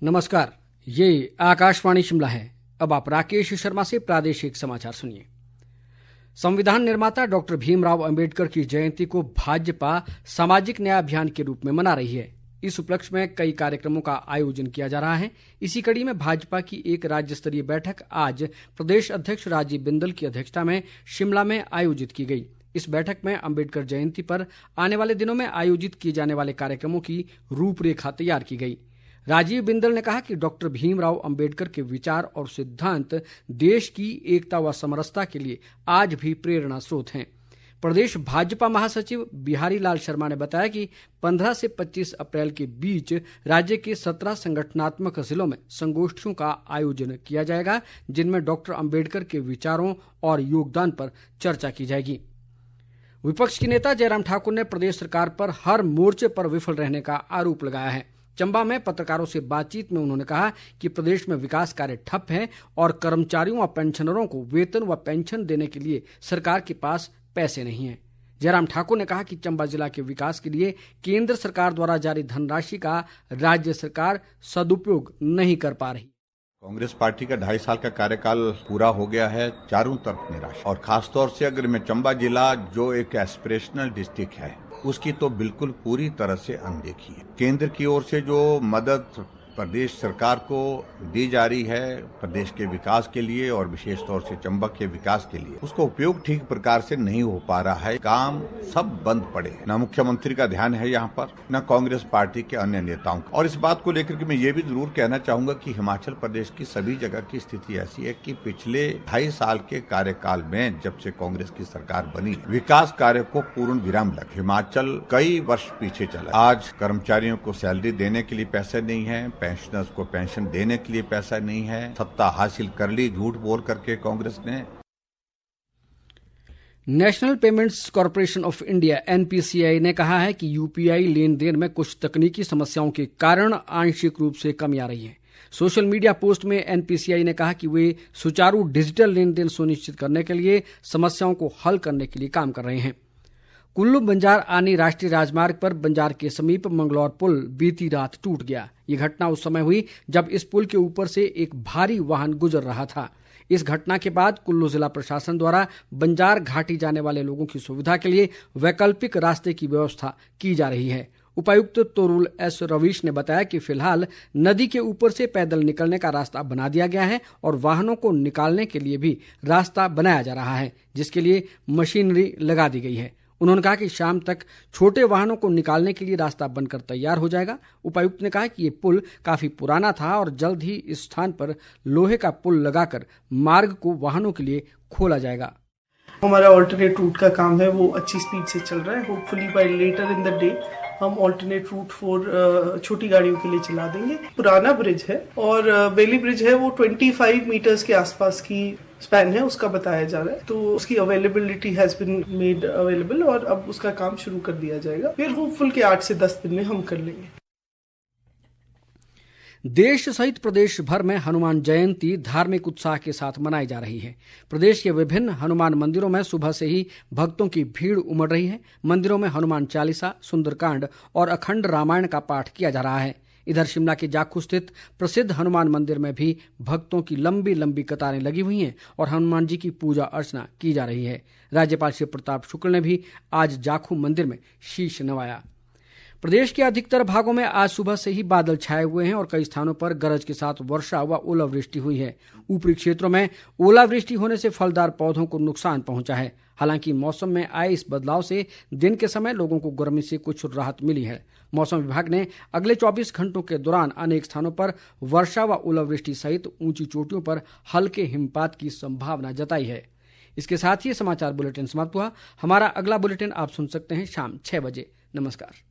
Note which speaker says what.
Speaker 1: नमस्कार, ये आकाशवाणी शिमला है। अब आप राकेश शर्मा से प्रादेशिक समाचार सुनिए। संविधान निर्माता डॉक्टर भीमराव अंबेडकर की जयंती को भाजपा सामाजिक न्याय अभियान के रूप में मना रही है। इस उपलक्ष्य में कई कार्यक्रमों का आयोजन किया जा रहा है। इसी कड़ी में भाजपा की एक राज्य स्तरीय बैठक आज प्रदेश अध्यक्ष राजीव बिंदल की अध्यक्षता में शिमला में आयोजित की गई। इस बैठक में अंबेडकर जयंती पर आने वाले दिनों में आयोजित किए जाने वाले कार्यक्रमों की रूपरेखा तैयार की गई। राजीव बिंदल ने कहा कि डॉक्टर भीमराव अंबेडकर के विचार और सिद्धांत देश की एकता व समरसता के लिए आज भी प्रेरणा स्रोत हैं। प्रदेश भाजपा महासचिव बिहारी लाल शर्मा ने बताया कि 15 से 25 अप्रैल के बीच राज्य के 17 संगठनात्मक जिलों में संगोष्ठियों का आयोजन किया जाएगा, जिनमें डॉक्टर अंबेडकर के विचारों और योगदान पर चर्चा की जाएगी। विपक्ष के नेता जयराम ठाकुर ने प्रदेश सरकार पर हर मोर्चे पर विफल रहने का आरोप लगाया है। चंबा में पत्रकारों से बातचीत में उन्होंने कहा कि प्रदेश में विकास कार्य ठप है और कर्मचारियों व पेंशनरों को वेतन व पेंशन देने के लिए सरकार के पास पैसे नहीं हैं। जयराम ठाकुर ने कहा कि चंबा जिला के विकास के लिए केंद्र सरकार द्वारा जारी धनराशि का राज्य सरकार सदुपयोग नहीं कर पा रही।
Speaker 2: कांग्रेस पार्टी का 2.5 साल का कार्यकाल पूरा हो गया है, चारों तरफ निराशा, और खासतौर से अगर मैं चंबा जिला जो एक एस्पिरेशनल डिस्ट्रिक्ट है उसकी तो बिल्कुल पूरी तरह से अनदेखी है। केंद्र की ओर से जो मदद प्रदेश सरकार को दी जा रही है प्रदेश के विकास के लिए और विशेष तौर से चंबा के विकास के लिए, उसका उपयोग ठीक प्रकार से नहीं हो पा रहा है। काम सब बंद पड़े हैं। न मुख्यमंत्री का ध्यान है यहाँ पर, न कांग्रेस पार्टी के अन्य नेताओं का। और इस बात को लेकर के मैं ये भी जरूर कहना चाहूंगा कि हिमाचल प्रदेश की सभी जगह की स्थिति ऐसी है कि पिछले 2.5 साल के कार्यकाल में जब से कांग्रेस की सरकार बनी, विकास कार्य को पूर्ण विराम लगा। हिमाचल कई वर्ष पीछे चला। आज कर्मचारियों को सैलरी देने के लिए पैसे नहीं है, पेंशनर्स को पेंशन देने के लिए पैसा नहीं है। सत्ता हासिल कर ली झूठ बोल करके कांग्रेस ने।
Speaker 1: National payments corporation of India NPCI ने कहा है कि UPI लेन देन में कुछ तकनीकी समस्याओं के कारण आंशिक रूप से कमी आ रही है। सोशल मीडिया पोस्ट में NPCI ने कहा कि वे सुचारू डिजिटल लेन देन सुनिश्चित करने के लिए समस्याओं को हल करने के लिए काम कर रहे हैं। कुल्लू बंजार आनी राष्ट्रीय राजमार्ग पर बंजार के समीप मंगलौर पुल बीती रात टूट गया। ये घटना उस समय हुई जब इस पुल के ऊपर से एक भारी वाहन गुजर रहा था। इस घटना के बाद कुल्लू जिला प्रशासन द्वारा बंजार घाटी जाने वाले लोगों की सुविधा के लिए वैकल्पिक रास्ते की व्यवस्था की जा रही है। उपायुक्त तोरुल S रवीश ने बताया कि फिलहाल नदी के ऊपर से पैदल निकलने का रास्ता बना दिया गया है और वाहनों को निकालने के लिए भी रास्ता बनाया जा रहा है, जिसके लिए मशीनरी लगा दी गई है। उन्होंने कहा कि शाम तक छोटे वाहनों को निकालने के लिए रास्ता बनकर तैयार हो जाएगा। उपायुक्त ने कहा कि ये पुल काफी पुराना था और जल्द ही इस स्थान पर लोहे का पुल लगाकर मार्ग को वाहनों के लिए खोला जाएगा।
Speaker 3: हमारा ऑल्टरनेट रूट का काम है, वो अच्छी स्पीड से चल रहा है। Hopefully by later in the day हम ऑल्टरनेट रूट फॉर छोटी गाड़ियों के लिए चला देंगे। पुराना ब्रिज है और बेली ब्रिज है, वो 25 मीटर्स के आसपास की स्पैन है उसका बताया जा रहा है। तो उसकी availability has been made available और अब उसका काम शुरू कर दिया जाएगा। फिर होपफुल के 8 से 10 दिन में हम कर लेंगे।
Speaker 1: देश सहित प्रदेश भर में हनुमान जयंती धार्मिक उत्साह के साथ मनाई जा रही है। प्रदेश के विभिन्न हनुमान मंदिरों में सुबह से ही भक्तों की भीड़ उमड़ रही है। मंदिरों में हनुमान चालीसा, सुंदरकांड और अखंड रामायण का पाठ किया जा रहा है। इधर शिमला के जाखू स्थित प्रसिद्ध हनुमान मंदिर में भी भक्तों की लंबी लंबी कतारें लगी हुई हैं और हनुमान जी की पूजा अर्चना की जा रही है। राज्यपाल शिव प्रताप शुक्ल ने भी आज जाखू मंदिर में शीश नवाया। प्रदेश के अधिकतर भागों में आज सुबह से ही बादल छाए हुए हैं और कई स्थानों पर गरज के साथ वर्षा व ओलावृष्टि हुई है। ऊपरी क्षेत्रों में ओलावृष्टि होने से फलदार पौधों को नुकसान पहुंचा है। हालांकि मौसम में आए इस बदलाव से दिन के समय लोगों को गर्मी से कुछ राहत मिली है। मौसम विभाग ने अगले 24 घंटों के दौरान अनेक स्थानों पर वर्षा व ओलावृष्टि सहित ऊंची चोटियों पर हल्के हिमपात की संभावना जताई है। इसके साथ ही समाचार बुलेटिन समाप्त हुआ। हमारा अगला बुलेटिन आप सुन सकते हैं शाम 6 बजे। नमस्कार।